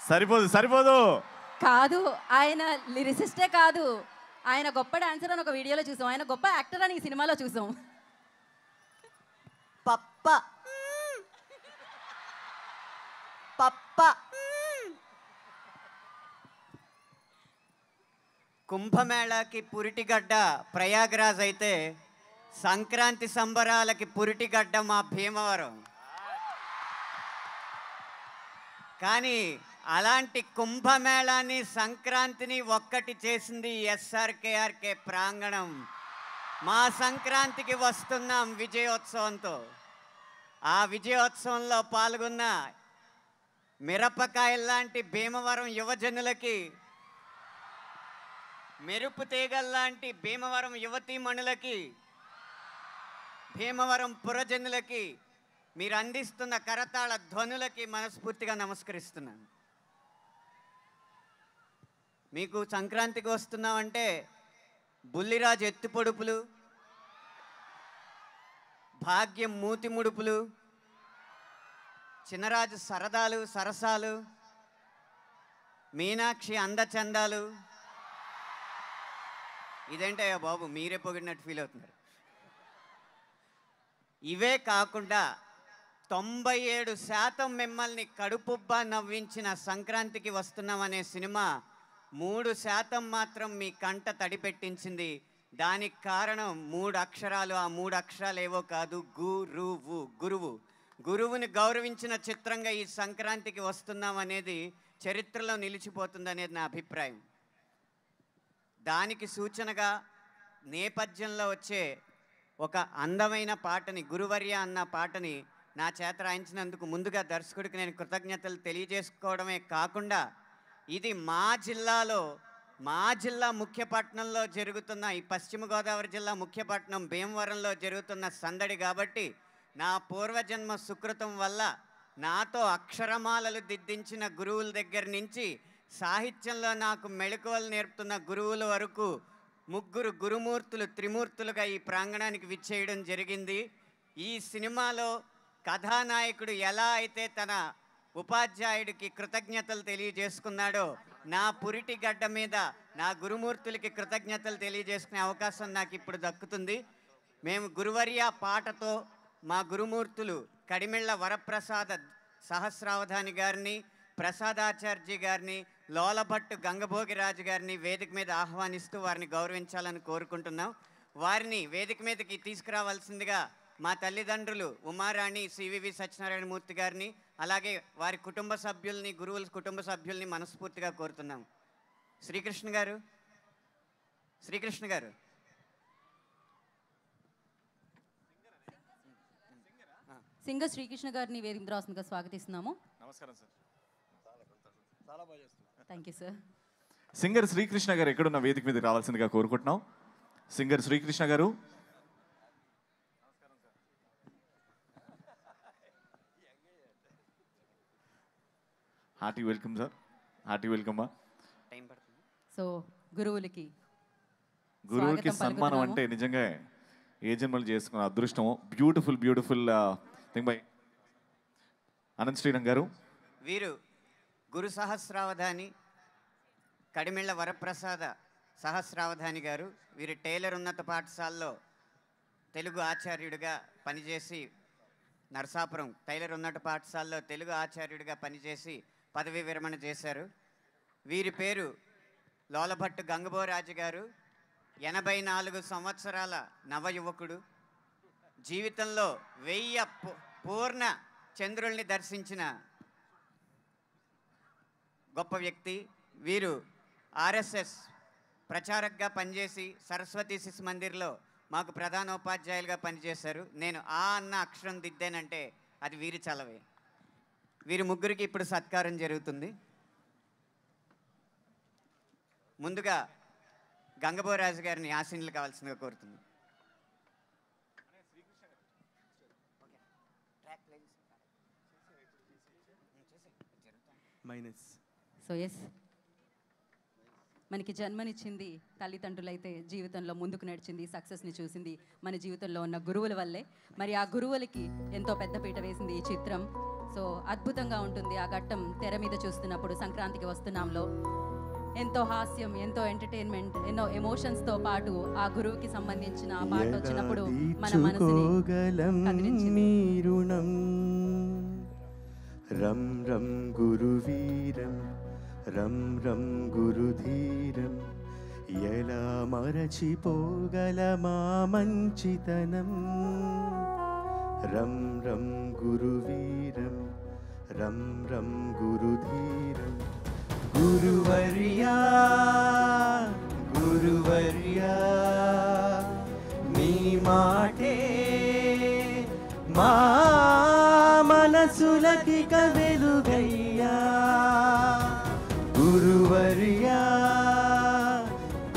సరిపోదు సరిపోదు. కాదు, ఆయన లిరిసిస్టే కాదు, ఆయన గొప్ప డాన్సర్ అని ఒక వీడియోలో చూసాం, ఆయన గొప్ప యాక్టర్ అని ఈ సినిమాలో చూసాం. పప్ప పప్ప కుంభమేళాకి పురిటిగడ్డ ప్రయాగ్రాజ్ అయితే సంక్రాంతి సంబరాలకి పురిటిగడ్డ మా భీమవరం. కానీ అలాంటి కుంభమేళాని సంక్రాంతిని ఒక్కటి చేసింది ఎస్ఆర్కేఆర్కే ప్రాంగణం. మా సంక్రాంతికి వస్తున్నాం విజయోత్సవంతో. ఆ విజయోత్సవంలో పాల్గొన్న మిరపకాయల్లాంటి భీమవరం యువజనులకి, మెరుపు తీగల్లాంటి భీమవరం యువతీమణులకి, భీమవరం పురజనులకి, మీరు అందిస్తున్న కరతాళ ధ్వనులకి మనస్ఫూర్తిగా నమస్కరిస్తున్నాను. మీకు సంక్రాంతికి వస్తున్నామంటే బుల్లిరాజు ఎత్తు పొడుపులు, భాగ్యం మూతి ముడుపులు, చిన్నరాజు సరదాలు సరసాలు, మీనాక్షి అందచందాలు. ఇదేంటయ్యా బాబు మీరే పొగిడినట్టు ఫీల్ అవుతున్నారు. ఇవే కాకుండా 97% మిమ్మల్ని కడుపుబ్బా నవ్వించిన సంక్రాంతికి వస్తున్నామనే సినిమా 3% మాత్రం మీ కంట తడిపెట్టించింది. దానికి కారణం 3 అక్షరాలు. ఆ 3 అక్షరాలు ఏవో కాదు, గురువు. గురువు గురువుని గౌరవించిన చిత్రంగా ఈ సంక్రాంతికి వస్తున్నాం అనేది చరిత్రలో నిలిచిపోతుందనేది నా అభిప్రాయం. దానికి సూచనగా నేపథ్యంలో వచ్చే ఒక అందమైన పాటని, గురువర్య అన్న పాటని నా చేత రాయించినందుకు ముందుగా దర్శకుడికి నేను కృతజ్ఞతలు తెలియజేసుకోవడమే కాకుండా, ఇది మా జిల్లా ముఖ్యపట్నంలో జరుగుతున్న, ఈ పశ్చిమ గోదావరి జిల్లా ముఖ్యపట్నం భీమవరంలో జరుగుతున్న సందడి కాబట్టి నా పూర్వజన్మ సుకృతం వల్ల నాతో అక్షరమాలలు దిద్దించిన గురువుల దగ్గర నుంచి సాహిత్యంలో నాకు మెళకువలు నేర్పుతున్న గురువుల వరకు 3 గురుమూర్తులు త్రిమూర్తులుగా ఈ ప్రాంగణానికి విచ్చేయడం జరిగింది. ఈ సినిమాలో కథానాయకుడు ఎలా అయితే తన ఉపాధ్యాయుడికి కృతజ్ఞతలు తెలియజేసుకున్నాడో, నా పురిటి గడ్డ మీద నా గురుమూర్తులకి కృతజ్ఞతలు తెలియజేసుకునే అవకాశం నాకు ఇప్పుడు దక్కుతుంది. మేము గురువర్య పాటతో మా గురుమూర్తులు కడిమిళ్ళ వరప్రసాద సహస్రావధాని గారిని, ప్రసాదాచార్య గారిని, లోలభట్టు గంగభోగిరాజు గారిని వేదిక మీద ఆహ్వానిస్తూ వారిని గౌరవించాలని కోరుకుంటున్నాం. వారిని వేదిక మీదకి తీసుకురావాల్సిందిగా మా తల్లిదండ్రులు ఉమారాణి సివివి సత్యనారాయణమూర్తి గారిని, అలాగే వారి కుటుంబ సభ్యుల్ని, గురువుల కుటుంబ సభ్యుల్ని మనస్ఫూర్తిగా కోరుతున్నాం. శ్రీకృష్ణ గారు, శ్రీకృష్ణ గారు. సింగర్ శ్రీకృష్ణ గారిని వేదిక రాస్తుందిగా స్వాగతిస్తున్నాము. నమస్కారం sir. Thank you sir. Singer Srikrishna garu ఎక్కడున్న వేదిక మీద రావాల్సిందిగా కోరుకుంటున్నాం. Singer Srikrishna garu. Hearty welcome sir. Hearty welcome. So గురువులకి సన్మానం అంటే నిజంగా ఏ జన్మలు చేసుకున్న అదృష్టం. Beautiful thing by Anant Srirang garu. వీరు గురు సహస్రావధాని కడిమిళ్ళ వరప్రసాద సహస్రావధాని గారు. వీరు టైలర్ ఉన్నత పాఠశాలలో తెలుగు ఆచార్యుడిగా పనిచేసి, నరసాపురం టైలర్ ఉన్నత పాఠశాలలో తెలుగు ఆచార్యుడిగా పనిచేసి పదవీ విరమణ చేశారు. వీరి పేరు లోలభట్టు గంగభోరాజు గారు. 84 సంవత్సరాల నవయువకుడు. జీవితంలో 1000 పూర్ణ చంద్రుల్ని దర్శించిన గొప్ప వ్యక్తి. వీరు ఆర్ఎస్ఎస్ ప్రచారకగా పనిచేసి సరస్వతి శిశు మందిర్లో మాకు ప్రధానోపాధ్యాయులుగా పనిచేశారు. నేను ఆ అన్న అక్షరం దిద్దానంటే అది వీరి చలవే. వీరి ముగ్గురికి ఇప్పుడు సత్కారం జరుగుతుంది. ముందుగా గంగభోరాజు గారిని ఆశీనులు కావాల్సిందిగా కోరుతుంది. సో ఎస్, మనకి జన్మనిచ్చింది తల్లిదండ్రులైతే జీవితంలో ముందుకు నడిచింది, సక్సెస్ని చూసింది మన జీవితంలో ఉన్న గురువుల వల్లే. మరి ఆ గురువులకి ఎంతో పెద్దపీట వేసింది ఈ చిత్రం. సో అద్భుతంగా ఉంటుంది ఆ ఘట్టం తెర మీద చూస్తున్నప్పుడు. సంక్రాంతికి వస్తున్నాంలో ఎంతో హాస్యం, ఎంతో ఎంటర్టైన్మెంట్, ఎన్నో ఎమోషన్స్తో పాటు ఆ గురువుకి సంబంధించిన ఆ పాట వచ్చినప్పుడు మన మనసుని కదిలించింది. రం రం గురువీరం రం రం గురుధీరం ఎలా మరచిపోగల మా మంచితనం. రం రం గురువీరం రం రం గురుధీరం. గురువర్యా గురువర్యా నీ మాటే మా మనసులకి వెలుగయ్యా. గురువర్యా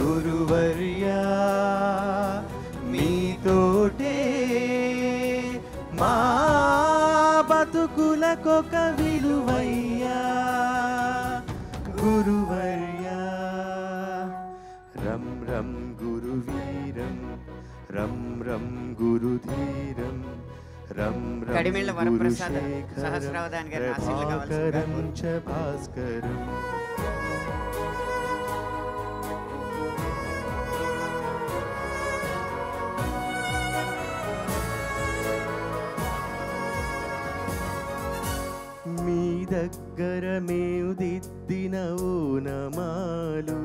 గురువర్యా మీతోటే మా బతుకులకొక విలువయ్యా. గురువర్యా రం రం గురువీరం రం రం గురుధీరం రం రం కడిమిళ్ళ వరప్రసాద్ సహస్రావధాన్ గారి ఆశీర్వాదాలు కావాల్సిందిగా చ భాస్కరం. మీ దగ్గర మేము దిద్దిన ఓనమాలు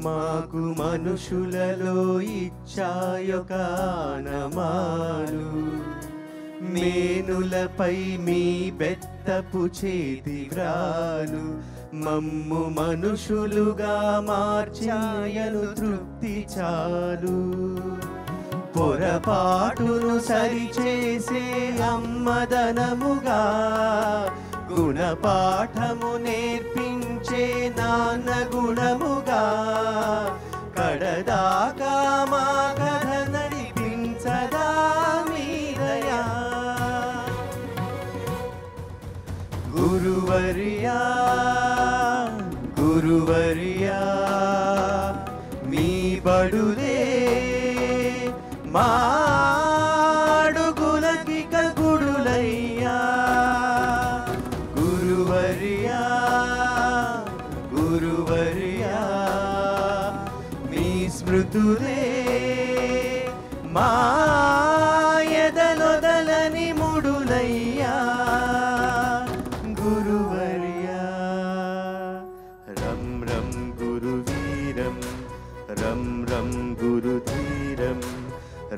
మాకు మనుషులలో ఇచ్చాయొక ఆనమాలు. మేనులపై మీ బెత్తపు చేతి వ్రాలు మమ్ము మనుషులుగా మార్చాయను తృప్తి చాలు. పొరపాటును సరిచేసే అమ్మదనముగా గుణపాఠము నేర్పించే నాన్న గుణముగా కడదాకా మా కథ నడిపించదా మీ దయా. గురువర్యా గురువర్యా మీ బడులే మాడుగులకి గుడులయ్యా. గురువర్యా గురువర్యా మీ స్మృతులే మా ఎదలొదలని ముడులయ్యా. గురువర్యా రం రం గురువీరం రం రం గురుధీరం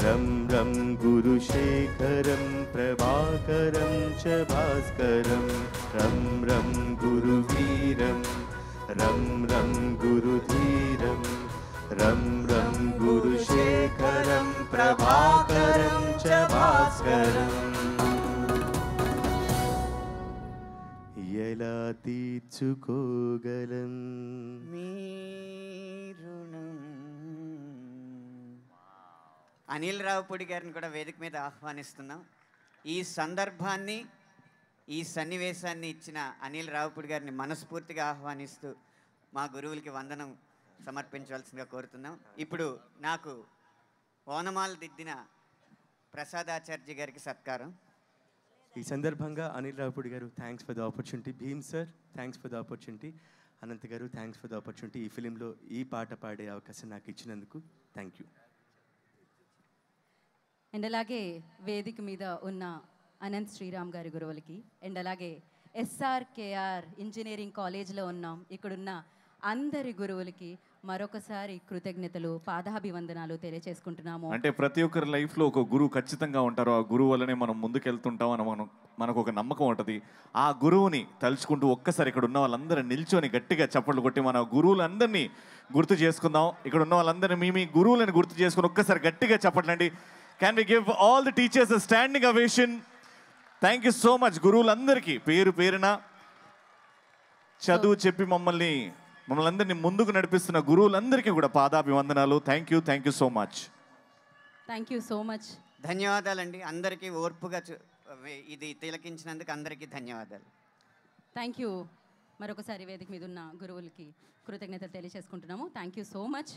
రం రం గురుశేఖరం ప్రభాకరం చ భాస్కరం. రం రం గురువీరం రం రం గురుధీరం రం రం గురుశేఖరం ప్రభాకరం చ భాస్కరం. ఎలా తీర్చుకోగలం మీ రుణం. అనిల్ రావుపూడి గారిని కూడా వేదిక మీద ఆహ్వానిస్తున్నాం. ఈ సందర్భాన్ని, ఈ సన్నివేశాన్ని ఇచ్చిన అనిల్ రావుపూడి గారిని మనస్ఫూర్తిగా ఆహ్వానిస్తూ మా గురువులకి వందనం సమర్పించవలసిందిగా కోరుతున్నాం. ఇప్పుడు నాకు ఓనమాలు దిద్దిన ప్రసాదాచార్య గారికి సత్కారం. ఈ సందర్భంగా Anil Ravipudi garu thanks for the opportunity. Bheem sir thanks for the opportunity. Anant garu thanks for the opportunity. ఈ ఫిలింలో ఈ పాట పాడే అవకాశం నాకు ఇచ్చినందుకు థ్యాంక్ యూ. అండ్ అలాగే వేదిక మీద ఉన్న అనంత్ శ్రీరామ్ గారి గురువులకి, అండ్ అలాగే SRKR ఇంజనీరింగ్ కాలేజ్లో ఉన్నాం ఇక్కడున్న అందరి గురువులకి మరొకసారి కృతజ్ఞతలు, పాదాభివందనాలు తెలియజేసుకుంటున్నాము. అంటే ప్రతి ఒక్కరి లైఫ్లో ఒక గురువు ఖచ్చితంగా ఉంటారు. ఆ గురువు వల్లనే మనం ముందుకెళ్తుంటాం అని మనకు ఒక నమ్మకం ఉంటుంది. ఆ గురువుని తలుచుకుంటూ ఒక్కసారి ఇక్కడ ఉన్న వాళ్ళందరూ నిల్చొని గట్టిగా చప్పట్లు కొట్టి మన గురువులందరినీ గుర్తు చేసుకుందాం. ఇక్కడ ఉన్న వాళ్ళందరినీ మీ గురువులను గుర్తు చేసుకుని ఒక్కసారి గట్టిగా చప్పట్లండి. Can we give all the teachers a standing ovation. Thank you so much గురువులందరికీ పేరు పేరున చదువు చెప్పి మమ్మల్ని అందరినీ ముందుకు నడిపిస్తున్న గురువులందరికీ కూడా పాదాభివందనాలు. Thank you so much. Thank you so much. ధన్యవాదాలండి అందరికీ ఓర్పుగా ఇది తిలకించినందుకు అందరికీ ధన్యవాదాలు. Thank you. మరొకసారి వేదిక మీద ఉన్న గురువులకి కృతజ్ఞతలు తెలియజేసుకుంటున్నాము. Thank you so much.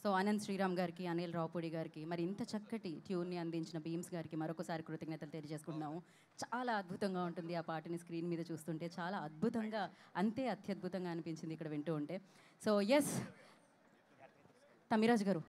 So so Anant Sriram గారికి, అనిల్ రావుపూడి గారికి, మరి ఇంత చక్కటి ట్యూన్ని అందించిన భీమ్స్ గారికి మరొకసారి కృతజ్ఞతలు తెలియజేసుకుంటున్నాము. చాలా అద్భుతంగా ఉంటుంది ఆ పాటని స్క్రీన్ మీద చూస్తుంటే, చాలా అద్భుతంగా, అంతే అత్యద్భుతంగా అనిపించింది ఇక్కడ వింటూ ఉంటే. సో ఎస్, తమిరాజ్ గారు